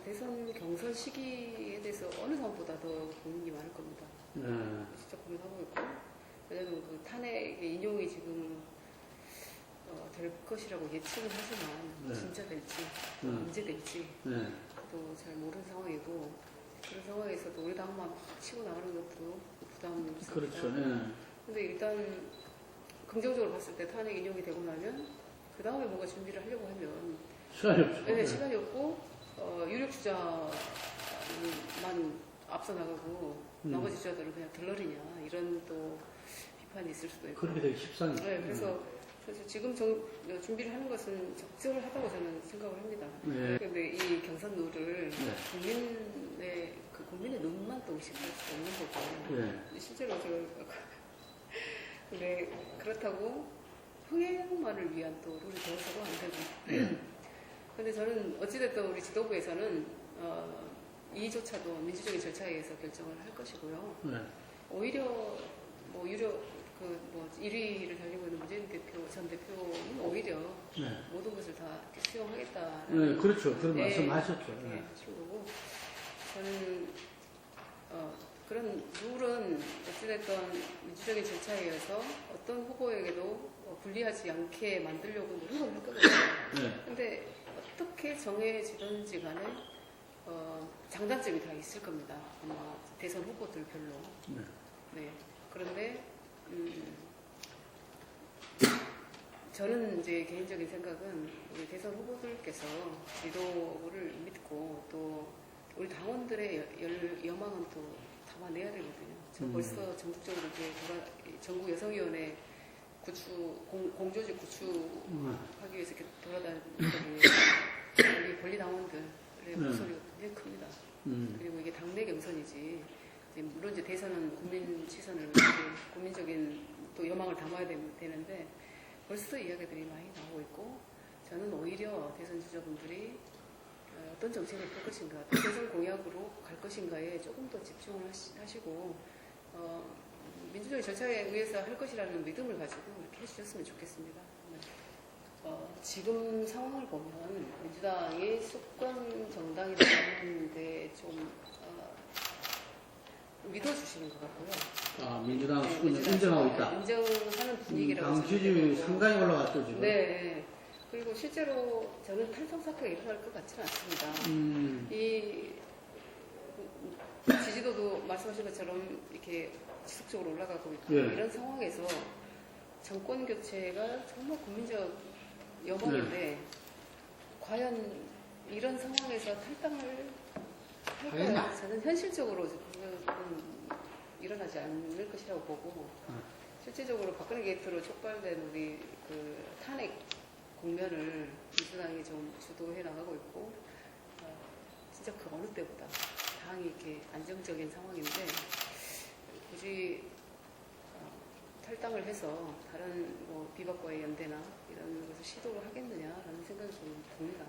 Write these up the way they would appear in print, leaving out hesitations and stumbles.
대선 경선 시기에 대해서 어느 사람보다 더 고민이 많을 겁니다. 진짜 고민하고 있고, 왜냐면 그 탄핵의 인용이 지금 될 것이라고 예측은 하지만 진짜 될지 언제 될지 또 잘 모르는 상황이고, 그런 상황에서도 우리 당만 막 치고 나가는 것도 부담스럽다. 그렇죠. 근데 일단 긍정적으로 봤을 때 탄핵 인용이 되고 나면 그 다음에 뭔가 준비를 하려고 하면 시간이 없죠. 네, 시간이 없고 유력 주자만 앞서 나가고 나머지 주자들은 그냥 들러리냐 이런 또 비판이 있을 수도 있고. 그렇게 되기 십상이죠. 네, 그래서 사실 지금 준비를 하는 것은 적절하다고 저는 생각을 합니다. 그런데 이 경선룰을 국민의 눈만 또 의식할 수 없는 거고, 실제로 제가 근데 그렇다고 흥행만을 위한 또 룰이 되어서도 안 되고. 근데 저는 어찌됐든 우리 지도부에서는 이조차도 민주적인 절차에 의해서 결정을 할 것이고요. 오히려 뭐 유력 1위를 달리고 있는 문재인 전 대표는 오히려 모든 것을 다 수용하겠다는 그렇죠. 그런 말씀하셨죠. 하신 거고, 저는 그런 룰은 어찌됐든 민주적인 절차에 의해서 어떤 후보에게도 불리하지 않게 만들려고 노력을 할 거거든요. 근데 어떻게 정해지든지 간에 장단점이 다 있을 겁니다. 아마 대선 후보들별로. 네. 그런데 저는 이제 개인적인 생각은 우리 대선 후보들께서 지도부를 믿고 또 우리 당원들의 여망은 또 담아내야 되거든요. 저 벌써 전국적으로 이제 전국 여성위원회 공조직 구축하기 위해서 이렇게 돌아다니거든요. 우리 권리 당원들의 목소리가 굉장히 큽니다. 그리고 이게 당내 경선이지. 물론 이제 대선은 국민 시선을 국민적인 또 여망을 담아야 되는데 벌써 이야기들이 많이 나오고 있고, 저는 오히려 대선 주자분들이 어떤 정책을 펼 것인가, 대선 공약으로 갈 것인가에 조금 더 집중을 하시고 민주적인 절차에 의해서 할 것이라는 믿음을 가지고 이렇게 해주셨으면 좋겠습니다. 지금 상황을 보면 민주당이 수권 정당이라는데 좀 믿어주시는 것 같고요. 민주당 수권을 인정하고 있다. 인정하는 분위기라고 당 지지율이 상당히 올라갔죠, 지금. 네. 그리고 실제로 저는 탈당 사태가 일어날 것 같지는 않습니다. 이 지지도도 말씀하신 것처럼 이렇게 지속적으로 올라가고 있고, 이런 상황에서 정권 교체가 정말 국민적 여망인데 과연 이런 상황에서 탈당을 할까요? 저는 현실적으로 그건 일어나지 않을 것이라고 보고, 실질적으로 박근혜 게이트로 촉발된 우리 그 탄핵 국면을 민주당이 좀 주도해 나가고 있고, 진짜 그 어느 때보다 당이 이렇게 안정적인 상황인데 굳이 탈당을 해서 다른 뭐 비박과의 연대나 이런 것을 시도를 하겠느냐라는 생각이 좀 듭니다.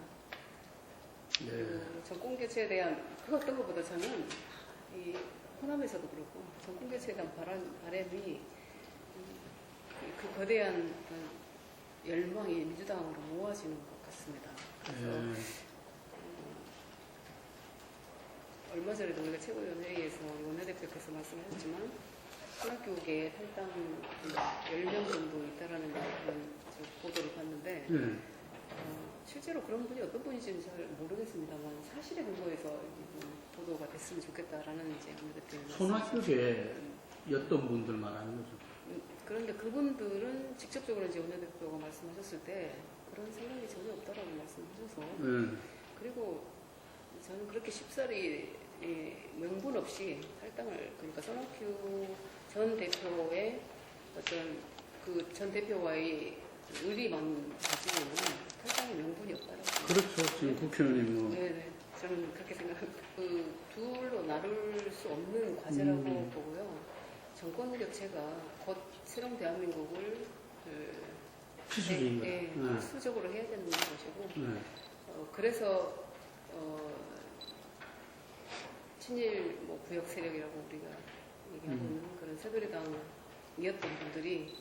정권 교체에 대한 그 어떤 것보다 저는 이 호남에서도 그렇고 정권 교체에 대한 바람이 그 거대한 열망이 민주당으로 모아지는 것 같습니다. 그래서 얼마 전에도 우리가 최고위원회의에서 원내대표께서 말씀하셨지만 신학교계 탈당 10명 정도 있다라는 그런 보도를 봤는데 실제로 그런 분이 어떤 분인지는 잘 모르겠습니다만 사실에 근거해서 보도가 됐으면 좋겠다라는 이제 원내대표의 손학규계 어떤 분들 말하는 거죠? 그런데 그분들은 직접적으로 이제 원내대표가 말씀하셨을 때 그런 생각이 전혀 없다라고 말씀하셔서 그리고 저는 그렇게 쉽사리 명분 없이 탈당을, 그러니까 손학규 전 대표의 어떤 그 전 대표와의 의리만 가지고는 탈당의 명분이 없다라고. 그렇죠. 지금 국회의원님 네네. 저는 그렇게 생각합니다. 그 둘로 나눌 수 없는 과제라고 보고요. 정권 교체가 곧 새로운 대한민국을 필수적으로 해야 되는 것이고, 그래서 친일 구역 세력이라고 우리가 얘기하고 있는 그런 새누리당이었던 분들이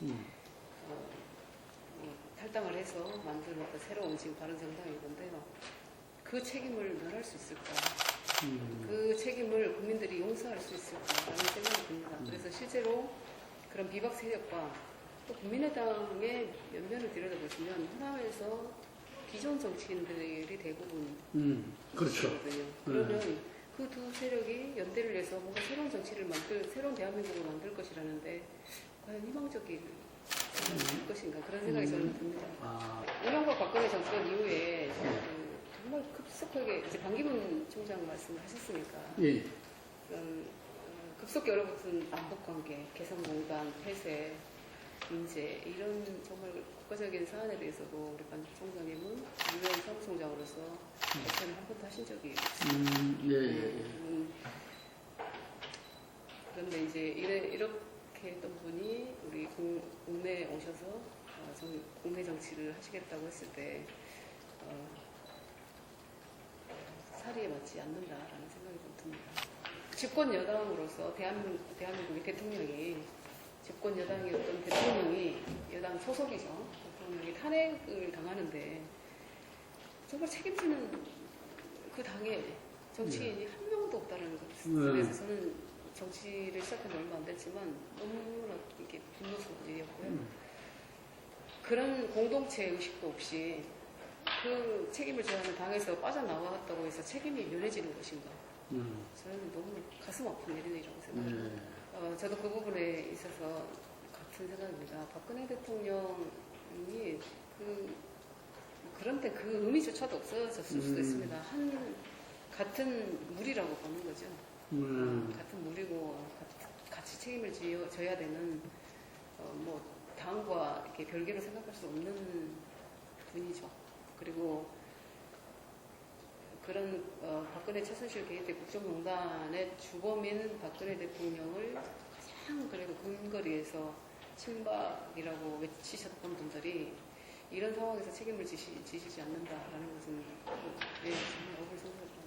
탈당을 해서 만든 어떤 새로운 지금 바른정당이건데요. 그 책임을 면할 수 있을까? 음. 그 책임을 국민들이 용서할 수 있을까라는 생각이 듭니다. 그래서 실제로 그런 비박 세력과 또 국민의당의 면면을 들여다보시면 호남에서 기존 정치인들이 대부분 그렇죠. 거든요. 그러면 그 두 세력이 연대를 해서 뭔가 새로운 정치를 새로운 대한민국을 만들 것이라는데 과연 희망적일 것인가 그런 생각이 저는 듭니다. 아, 이명박 박근혜 정권 이후에 정말 급속하게 이제 반기문 총장 말씀을 하셨으니까 예. 급속히 얼어붙은 남북관계, 개성공단, 폐쇄, 인재 이런 정말 국가적인 사안에 대해서도 우리 반 총장님은 유엔 사무총장으로서 발표를 한 번도 하신 적이 없습니다. 예. 그런데 이제 이렇게 했던 분이 우리 국내에 오셔서 국내 정치를 하시겠다고 했을 때 사리에 맞지 않는다라는 생각이 좀 듭니다. 집권 여당으로서 대한민국의 대통령이 집권 여당이었던 대통령이 여당 소속이죠. 대통령이 탄핵을 당하는데 정말 책임지는 그 당에 정치인이 한 명도 없다는 것. 그래서 저는 정치를 시작한 지 얼마 안 됐지만 너무나 이렇게 분노스러웠고요. 그런 공동체 의식도 없이 그 책임을 져야 하는 당에서 빠져나왔다고 해서 책임이 면해지는 것인가. 저는 너무 가슴 아픈 일이라고 생각합니다. 저도 그 부분에 있어서 같은 생각입니다. 박근혜 대통령이 그런데 그 의미조차도 없어졌을 수도 있습니다. 같은 무리라고 보는 거죠. 같은 무리고 같이 책임을 져야 되는 뭐 당과 이렇게 별개로 생각할 수 없는 분이죠. 그리고 그런 박근혜 최순실 게이트 국정농단의 주범인 박근혜 대통령을 가장 그래도 근거리에서 친박이라고 외치셨던 분들이 이런 상황에서 책임을 지시지 않는다라는 것은 정말 억울 생각입니다.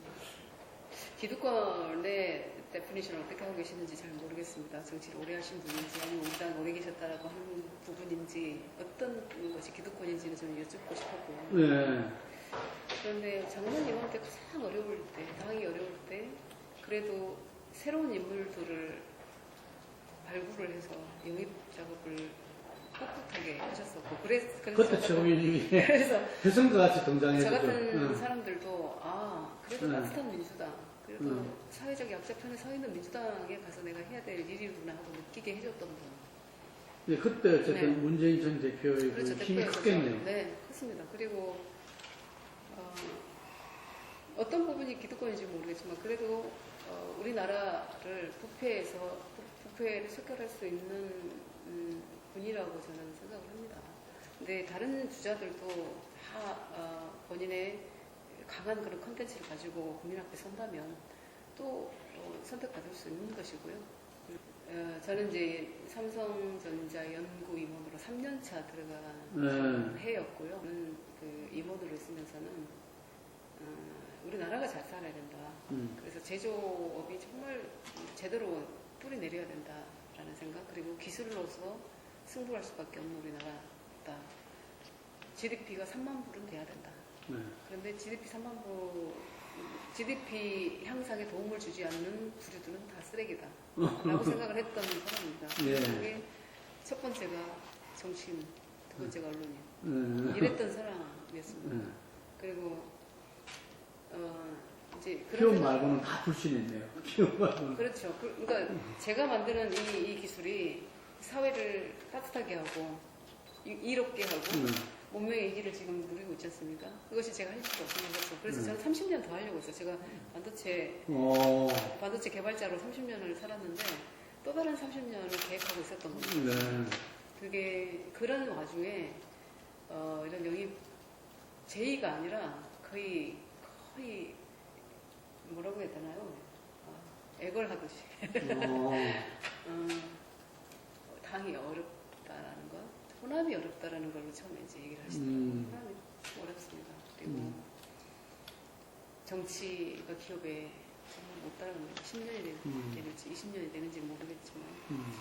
기득권의 데피니션을 어떻게 하고 계시는지 잘 모르겠습니다. 정치를 오래 하신 분인지 아니면 우리 당 오래 계셨다라고 하는 부분인지 어떤 것이 기득권인지는 저는 여쭙고 싶었고요. 그런데 작년 이맘때 가장 어려울 때, 당이 어려울 때 그래도 새로운 인물들을 발굴을 해서 영입 작업을 꿋꿋하게 하셨었고 그때 최고위님이 혜성과 같이 등장했죠. 저 같은 사람들도 그래도 따뜻한 민주당 그래도 사회적 약자편에 서 있는 민주당에 가서 내가 해야 될 일이구나 하고 느끼게 해줬던 분. 네, 그때 어쨌든 문재인 전 대표의 그렇죠, 힘이 크겠네요. 네, 컸습니다. 그리고 어떤 부분이 기득권인지 모르겠지만 그래도 우리나라를 부패를 척결할 수 있는 분이라고 저는 생각을 합니다. 근데 다른 주자들도 다 본인의 강한 그런 컨텐츠를 가지고 국민 앞에 선다면 또 선택받을 수 있는 것이고요. 저는 이제 삼성전자 연구임원으로 3년차 들어간 해였고요. 저는 그 임원으로 있으면서는 우리나라가 잘 살아야 된다. 그래서 제조업이 정말 제대로 뿌리 내려야 된다라는 생각. 그리고 기술로서 승부할 수밖에 없는 우리나라다. GDP가 3만 불은 돼야 된다. 그런데 GDP 향상에 도움을 주지 않는 부류들은 다 쓰레기다. 라고 생각을 했던 사람입니다. 그게 첫 번째가 정치인, 두 번째가 언론인. 이랬던 사람이었습니다. 그리고 이제 기업 말고는 다 불신했네요. 기업 말고는. 그렇죠. 그러니까 제가 만드는 이 기술이 사회를 따뜻하게 하고 이롭게 하고 문명의 이기를 지금 누리고 있지 않습니까? 그것이 제가 할 수가 없는 거죠. 그래서 저는 30년 더 하려고 했어요. 제가 반도체 개발자로 30년을 살았는데 또 다른 30년을 계획하고 있었던 겁니다. 그게 그런 와중에 이런 영입 제의가 아니라 거의 뭐라고 해야 되나요? 애걸하듯이 당이 어렵다라는 것, 호남이 어렵다라는 걸로 처음에 이제 얘기를 하시더라고요. 호남이 어렵습니다. 그리고 정치가 기업에 정말 못 따라갑니다. 10년이 되는지 20년이 되는지 모르겠지만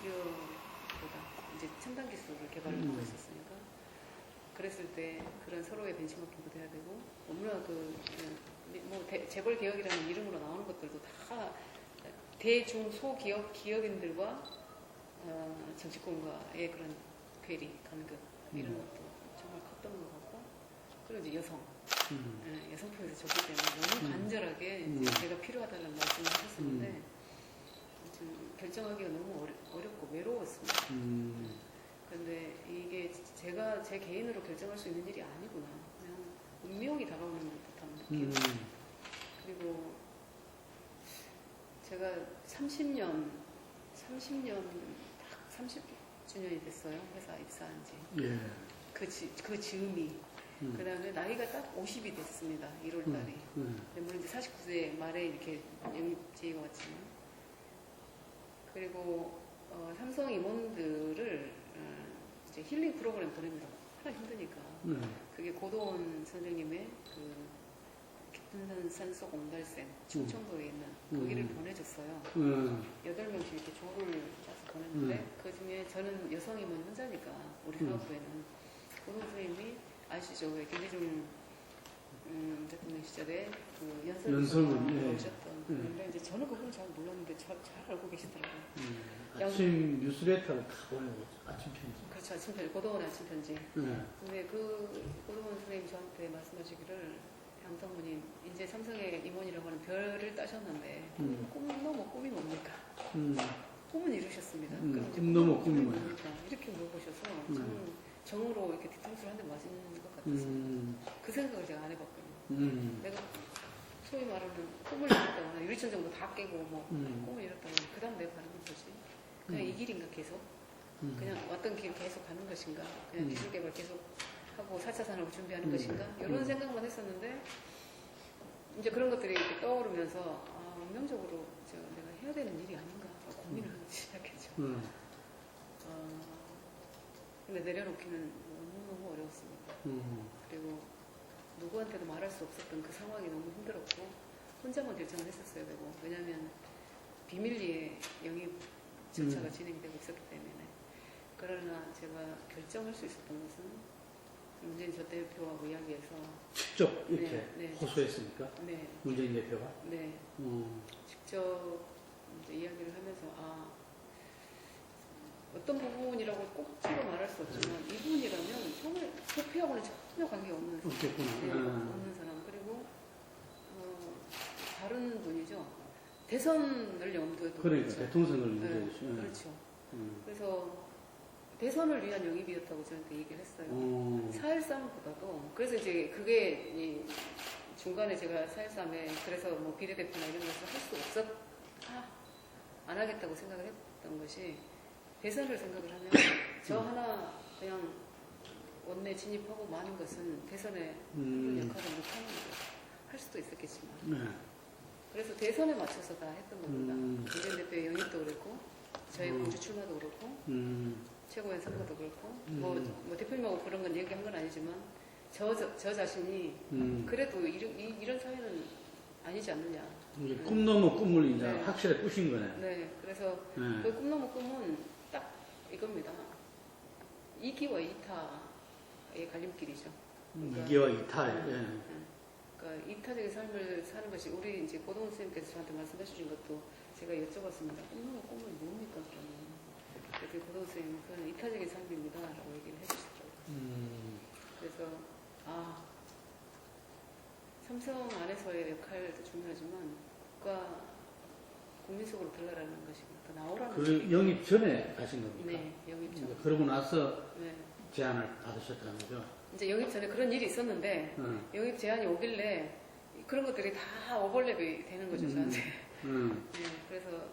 기업보다 이제 첨단 기술을 개발하고 있었으니까 그랬을 때 그런 서로의 벤치마킹도 돼야 되고 너무나 뭐 재벌 개혁이라는 이름으로 나오는 것들도 다 대중 소기업 기업인들과 정치권과의 그런 괴리, 간극 이런 것도 정말 컸던 것 같고, 그리고 이제 여성표에서 줬기 때문에 너무 간절하게 이제 제가 필요하다는 말씀을 하셨었는데 좀 결정하기가 너무 어렵고 외로웠습니다. 그런데 이게 제가 제 개인으로 결정할 수 있는 일이 아니구나. 그냥 운명이 다가오는 듯한 느낌. 그리고 제가 30년 딱 30주년이 됐어요. 회사 입사한 지. 예. 그 즈음이. 그 다음에 나이가 딱 50이 됐습니다. 1월 달에. 근데 물론 이제 49세 말에 이렇게 영입제의가 왔지만. 그리고 삼성 임원들을 이제 힐링 프로그램 보냅니다. 하나 힘드니까. 그게 고도원 선생님의 그 깊은 산속 옹달샘 충청도에 있는 거기를 보내줬어요. 8명씩 이렇게 조를 짜서 보냈는데 그 중에 저는 여성 임원 혼자니까 우리 사업부에는 고도원 선생님이 아시죠? 왜 김대중 대통령 시절에 그 연설문 오셨던 그런데 이제 저는 그분을 잘 몰랐는데 잘 알고 계시더라고요. 아침 뉴스레터를 다 보내고 아침 편지. 그렇죠. 아침 편지, 고도원 아침 편지. 근데 그 고도원 선생님 저한테 말씀하시기를 양성모님 이제 삼성의 임원이라고 하는 별을 따셨는데 꿈은 너무 꿈이 뭡니까? 꿈은 이루셨습니다. 그럼 이제 꿈 넘어 꿈이 뭡니까? 이렇게 물어보셔서 저는 정으로 이렇게 뒤통수를 한 대 맞은 것 같았습니다. 그 생각을 제가 안 해봤거든요. 내가 소위 말하는 꿈을 이뤘다거나 유리천 정도 다 깨고 뭐 꿈을 이뤘다거나 그 다음 내가 가는 건 뭐지? 그냥 이 길인가 계속? 그냥 왔던 길 계속 가는 것인가? 그냥 기술개발 계속 하고 4차 산업을 준비하는 것인가? 이런 생각만 했었는데 이제 그런 것들이 이렇게 떠오르면서 운명적으로 내가 해야 되는 일이 아닌가 고민을 하기 시작했죠. 근데 내려놓기는 너무너무 어려웠습니다. 그리고 누구한테도 말할 수 없었던 그 상황이 너무 힘들었고 혼자만 결정을 했었어야 되고 왜냐하면 비밀리에 영입 절차가 진행되고 있었기 때문에 그러나 제가 결정할 수 있었던 것은 문재인 전 대표하고 이야기해서 직접 이렇게 호소했습니까? 네. 문재인 대표가? 네. 직접 이제 이야기를 하면서 어떤 부분이라고 꼭지로 말할 수 없지만 이 부분이라면 정말 대표하고는 전혀 관계없는 없는 사람 그리고 다른 분이죠. 대선을 염두에 두고 그러니까 대통령을 염두에 두죠. 그렇죠. 그래서 대선을 위한 영입이었다고 저한테 얘기를 했어요. 4.13보다도 그래서 이제 그게 중간에 제가 4.13에 그래서 뭐 비례대표나 이런 것을 할 수 안 하겠다고 생각을 했던 것이 대선을 생각을 하면 저 하나 그냥 원내 진입하고 마는 것은 대선에 그런 역할을 못하는 거죠. 할 수도 있었겠지만 그래서 대선에 맞춰서 다 했던 겁니다. 문재인 대표의 영입도 그랬고 저의 공주 출마도 그렇고 최고의 선거도 그렇고 뭐 대표님하고 그런 건 얘기한 건 아니지만 저 자신이 그래도 이런 사회는 아니지 않느냐. 꿈 넘어 꿈을 이제 확실히 꾸신 거네. 네, 그래서 그 꿈 넘어 꿈은 딱 이겁니다. 이기와 이타의 갈림길이죠. 그러니까, 이기와 이타. 그러니까 이타적인 삶을 사는 것이 우리 이제 고동훈 선생님께서 저한테 말씀해 주신 것도 제가 여쭤봤습니다. 꿈 넘어 꿈은 뭡니까? 그러면 그래서 고동훈 선생님은 그건 이타적인 삶입니다라고 얘기를 해주시더라고요. 그래서 삼성 안에서의 역할도 중요하지만 국가 국민 속으로 들어가라는 것이 더 나오라는 그 영입 전에 가신 겁니까? 네, 영입 전. 그러고 나서 제안을 받으셨다는 거죠? 이제 영입 전에 그런 일이 있었는데 영입 제안이 오길래 그런 것들이 다 오버랩이 되는 거죠 저한테. 네, 그래서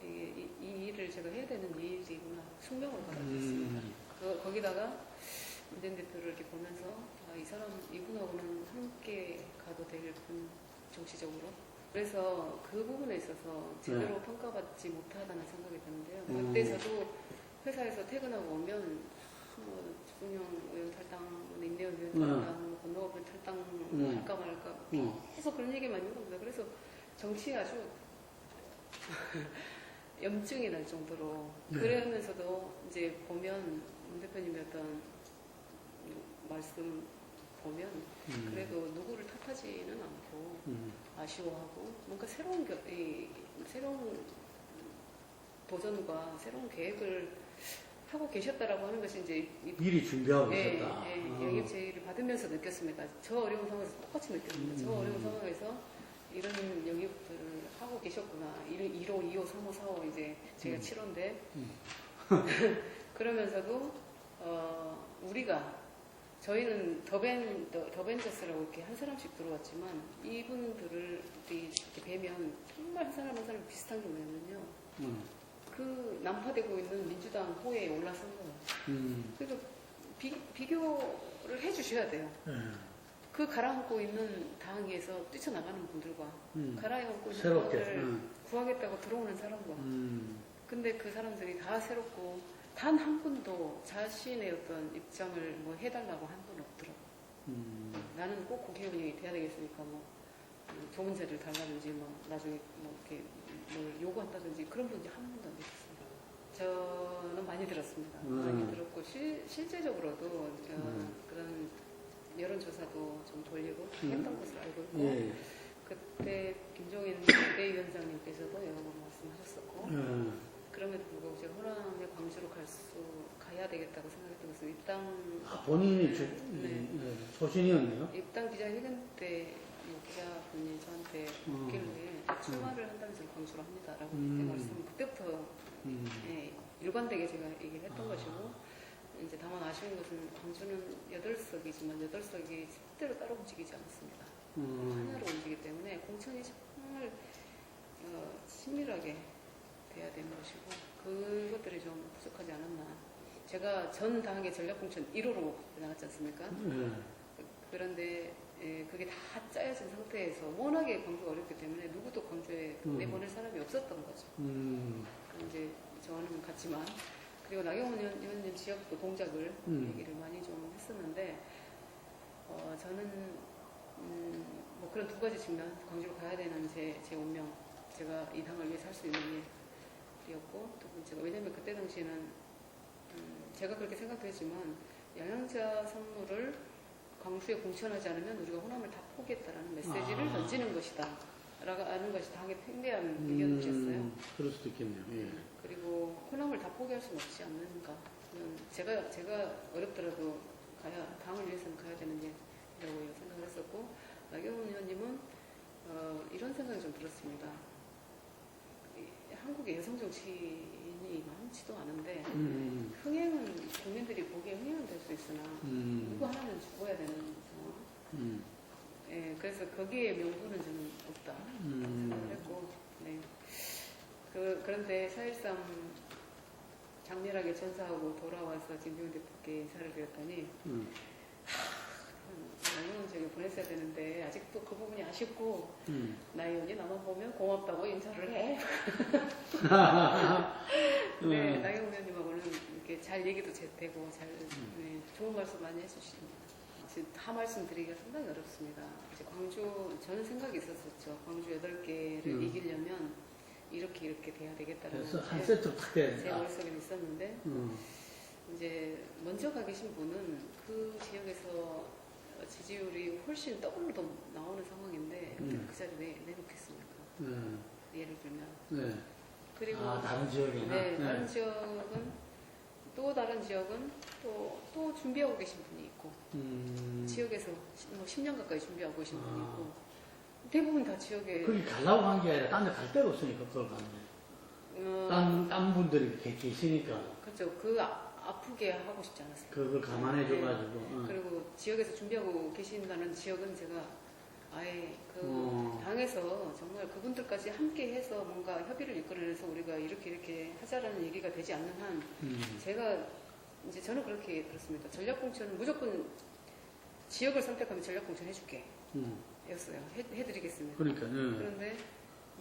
이 일을 제가 해야 되는 일이구나 숙명으로 받아들였습니다. 거기다가 문재인 대표를 이렇게 보면서 이 사람 이분하고는 함께 가도 될 분 정치적으로. 그래서 그 부분에 있어서 제대로 평가받지 못하다는 생각이 드는데요. 그때 저도 회사에서 퇴근하고 오면 뭐 주bun영 의원 탈당, 임대원 의원 탈당, 권노업 의원 탈당 할까 말까 계속 그런 얘기만 있는 겁니다. 그래서 정치에 아주 염증이 날 정도로 그러면서도 이제 보면 문 대표님의 어떤 말씀 보면 그래도 누구를 탓하지는 않고 아쉬워하고 뭔가 새로운 도전과 새로운 계획을 하고 계셨다라고 하는 것이 이제 미리 준비하고 계셨다. 영입 제의를 받으면서 느꼈습니다. 저 어려운 상황에서 똑같이 느꼈습니다. 저 어려운 상황에서 이런 영입들을 하고 계셨구나. 1호, 2호, 3호, 4호 이제 제가 7호인데 그러면서도 저희는 더벤져스라고 이렇게 한 사람씩 들어왔지만 이분들을 이렇게 뵈면 정말 한 사람 한 사람 비슷한 게 뭐냐면요. 그 난파되고 있는 민주당 호에 올라선 거예요. 그래서 비교를 해주셔야 돼요. 그 가라앉고 있는 당에서 뛰쳐나가는 분들과 가라앉고 있는 당을 구하겠다고 들어오는 사람과 근데 그 사람들이 다 새롭고 단 한 분도 자신의 어떤 입장을 뭐 해달라고 한 분 없더라고. 나는 꼭 국회의원이 돼야 되겠으니까 뭐 좋은 자리를 달라든지 뭐 나중에 뭐 이렇게 뭘 요구한다든지 그런 분이 한 분도 안 계셨습니다. 저는 많이 들었습니다. 많이 들었고 실제적으로도 그런 여론조사도 좀 돌리고 했던 것을 알고 있고 그때 김종인 비대위원장님께서도 여러 번 말씀하셨었고 그럼에도 불구하고 제가 호남의 광주로 가야 되겠다고 생각했던 것은 입당 본인이 소신이었네요. 입당 기자회견 때 기자분이 저한테 묻길래 출마를 한다면 저는 광주로 합니다라고 그때 말씀 그때부터 일관되게 제가 얘기를 했던 것이고 이제 다만 아쉬운 것은 광주는 8석이지만 8석이 절대로 따로 움직이지 않습니다. 하나로 움직이기 때문에 공천이 정말 친밀하게 돼야 되는 것이고 그것들이 좀 부족하지 않았나. 제가 전 당의 전략공천 1호로 나갔지 않습니까? 그런데 그게 다 짜여진 상태에서 워낙에 광주가 어렵기 때문에 누구도 광주에 내보낼 사람이 없었던 거죠. 이제 저는 갔지만 그리고 나경원 의원님 지역도 동작을 얘기를 많이 좀 했었는데 저는 뭐 그런 두 가지 측면 광주로 가야 되는 제 운명 제가 이 당을 위해서 할 수 있는 일이었고 두 번째가 왜냐면 그때 당시에는 제가 그렇게 생각도 했지만 양양자 선물을 광주에 공천하지 않으면 우리가 호남을 다 포기했다라는 메시지를 던지는 것이다 라는 것이 당의 팽배한 의견이었어요. 그럴 수도 있겠네요. 그리고 호남을 다 포기할 수는 없지 않는가. 제가 어렵더라도 당을 위해서는 가야 되는 일이라고 생각을 했었고 나경원 의원님은 이런 생각이 좀 들었습니다. 한국의 여성 정치인이 많지도 않은데 흥행은 국민들이 보기에 흥행은 될 수 있으나 누구 하나는 죽어야 되는 상황. 그래서 거기에 명분은 저는 없다 생각을 했고 그런데 4.13 장렬하게 전사하고 돌아와서 김종인 대표께 인사를 드렸더니 나는 저기 보냈어야 되는데 아직도 그 부분이 아쉽고 나 의원이 나만 보면 고맙다고 인사를 해. 네, 나경원 의원님하고는 이렇게 잘 얘기도 되고 좋은 말씀 많이 해주십니다. 지금 다 말씀드리기가 상당히 어렵습니다. 이제 광주 저는 생각이 있었었죠. 광주 8개를 이기려면 이렇게 돼야 되겠다라는 한 세트로 탁 돼야 제 머릿속에 있었는데 이제 먼저 가 계신 분은 그 지역에서 지지율이 훨씬 더블로 더 나오는 상황인데 그 자리에 내놓겠습니까? 예를 들면. 그리고 다른 지역이나? 네, 다른 지역은 또 준비하고 계신 분이 있고 지역에서 뭐 10년 가까이 준비하고 계신 분이 있고 대부분 다 지역에 거기 가려고 한 게 아니라 딴 데 갈 데가 없으니까 그걸 가는데 딴 분들이 계시니까 그렇죠. 아프게 하고 싶지 않았어요. 그걸 감안해줘가지고 그리고 지역에서 준비하고 계신다는 지역은 제가 아예 당에서 정말 그분들까지 함께 해서 뭔가 협의를 이끌어내서 우리가 이렇게 하자라는 얘기가 되지 않는 한 제가 이제 저는 그렇게 들었습니다. 전략공천은 무조건 지역을 선택하면 전략공천 해줄게 였어요. 해드리겠습니다. 그런데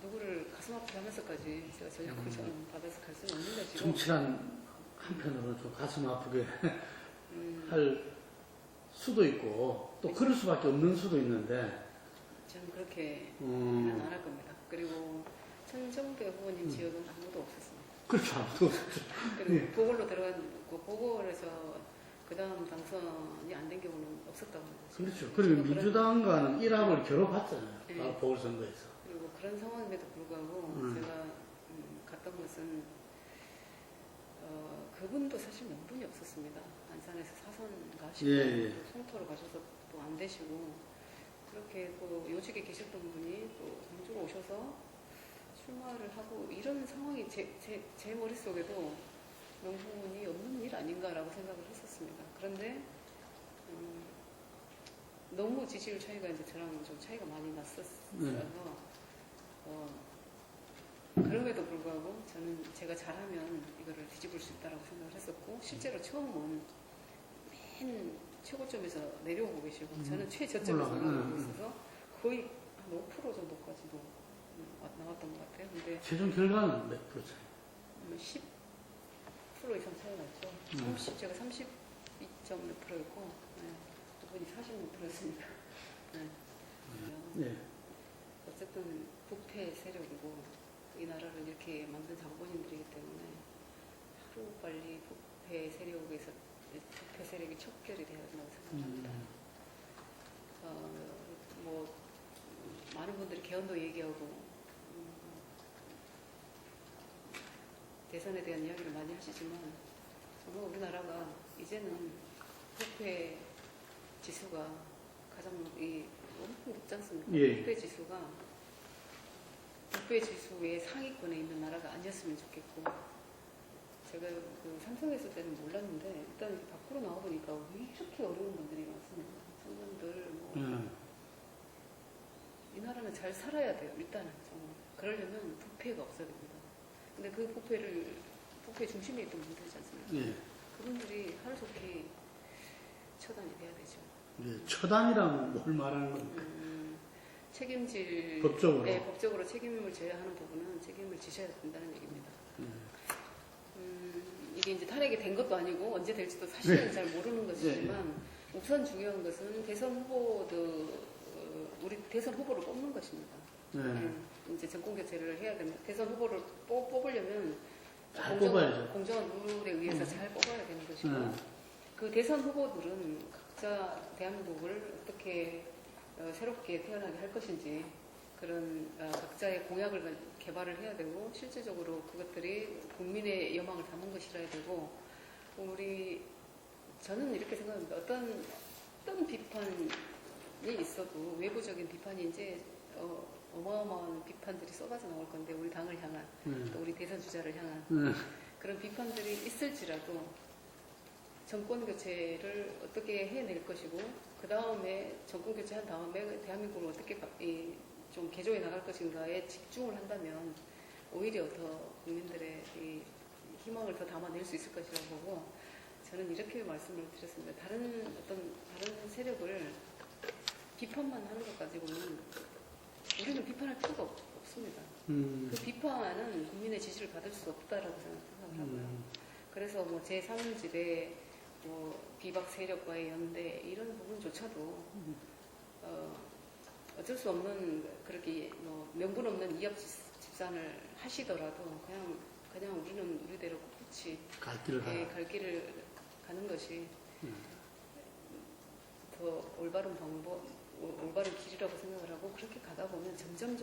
누구를 가슴 아프게 하면서까지 제가 전략공천 받아서 갈 수는 없는데 지금 정치란 한편으로는 좀 가슴 아프게 할 수도 있고 또 그럴 수밖에 없는 수도 있는데 저는 그렇게는 안 할 겁니다. 그리고 천정배 후보님 지역은 아무도 없었습니다. 그렇죠. 아무도 없었죠. 그리고 보궐로 들어간 보궐에서 그 다음 당선이 안 된 경우는 없었다고 합니다. 그렇죠. 그리고 민주당과는 일합을 겨뤄봤잖아요. 네. 바로 보궐선거에서. 그리고 그런 상황임에도 불구하고 제가 갔던 것은 그분도 사실 명분이 없었습니다. 안산에서 사선 가시고 예. 또 송토로 가셔서 또 안 되시고 그렇게 또 요직에 계셨던 분이 또 광주로 오셔서 출마를 하고 이런 상황이 제 머릿속에도 명분이 없는 일 아닌가라고 생각을 했었습니다. 그런데 너무 지지율 차이가 이제 저랑 좀 차이가 많이 났었어서 그럼에도 불구하고 저는 제가 잘하면 이거를 뒤집을 수 있다라고 생각을 했었고 실제로 처음은 맨 최고점에서 내려오고 계시고 저는 최저점에서 올라오고 있어서 거의 한 5% 정도까지도 나왔던 것 같아요. 근데 최종 결과는 몇 프로 차이? 10% 이상 차이가 났죠. 제가 32점 몇 프로였고 그분이 40몇 프로였으니까 네. 어쨌든 부패 세력이고 이 나라를 이렇게 만든 장본인들이기 때문에 하루빨리 부패 세력이 척결이 돼야 된다고 생각합니다. 뭐 많은 분들이 개헌도 얘기하고 대선에 대한 이야기를 많이 하시지만 정말 우리나라가 이제는 부패 지수가 가장 엄청 높지 않습니까? 예. 부패 지수의 상위권에 있는 나라가 아니었으면 좋겠고 제가 그 삼성에 있을 때는 몰랐는데 일단 이렇게 밖으로 나와보니까 왜 이렇게 어려운 분들이 많습니까? 청년들 이 나라는 잘 살아야 돼요. 일단은 정말 그러려면 부패가 없어야 됩니다. 근데 그 부패 중심에 있던 분들이지 않습니까? 예. 그분들이 하루속히 처단이 돼야 되죠. 예. 처단이란 뭘 말하는 겁니까? 법적으로? 네, 법적으로 책임을 져야 하는 부분은 책임을 지셔야 된다는 얘기입니다. 이게 이제 탄핵이 된 것도 아니고 언제 될지도 사실은 잘 모르는 것이지만 우선 중요한 것은 대선 우리 대선 후보를 뽑는 것입니다. 이제 정권 교체를 해야 되면 대선 후보를 뽑으려면 공정한 룰에 의해서 잘 뽑아야 되는 것이고 그 대선 후보들은 각자 대한민국을 어떻게 새롭게 태어나게 할 것인지 그런 각자의 공약을 개발을 해야 되고 실질적으로 그것들이 국민의 여망을 담은 것이라야 되고 저는 이렇게 생각합니다. 어떤 비판이 있어도 외부적인 비판이 이제 어마어마한 비판들이 쏟아져 나올 건데 우리 당을 향한 또 우리 대선 주자를 향한 그런 비판들이 있을지라도 정권 교체를 어떻게 해낼 것이고 그 다음에 정권 교체한 다음에 대한민국을 어떻게 좀 개조해 나갈 것인가에 집중을 한다면 오히려 더 국민들의 이 희망을 더 담아낼 수 있을 것이라고 보고 저는 이렇게 말씀을 드렸습니다. 다른 세력을 비판만 하는 것 가지고는 우리는 비판할 필요가 없습니다. 그 비판은 국민의 지지를 받을 수 없다라고 생각을 하고요. 그래서 뭐 제3지대 비박 세력과의 연대 이런 부분조차도 어쩔 수 없는 그렇게 명분 없는 이합 집산을 하시더라도 그냥 우리는 우리대로 꿋꿋이 갈 길을 가는 것이 더 올바른 길이라고 생각을 하고 그렇게 가다 보면 점점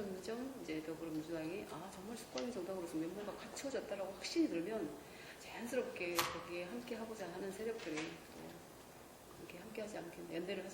이제 더불어민주당이 정말 수권의 정당으로서 면모가 갖춰졌다라고 확신이 들면 자연스럽게 거기에 함께 하고자 하는 세력들이 또 함께 하지 않겠나 연대를 하지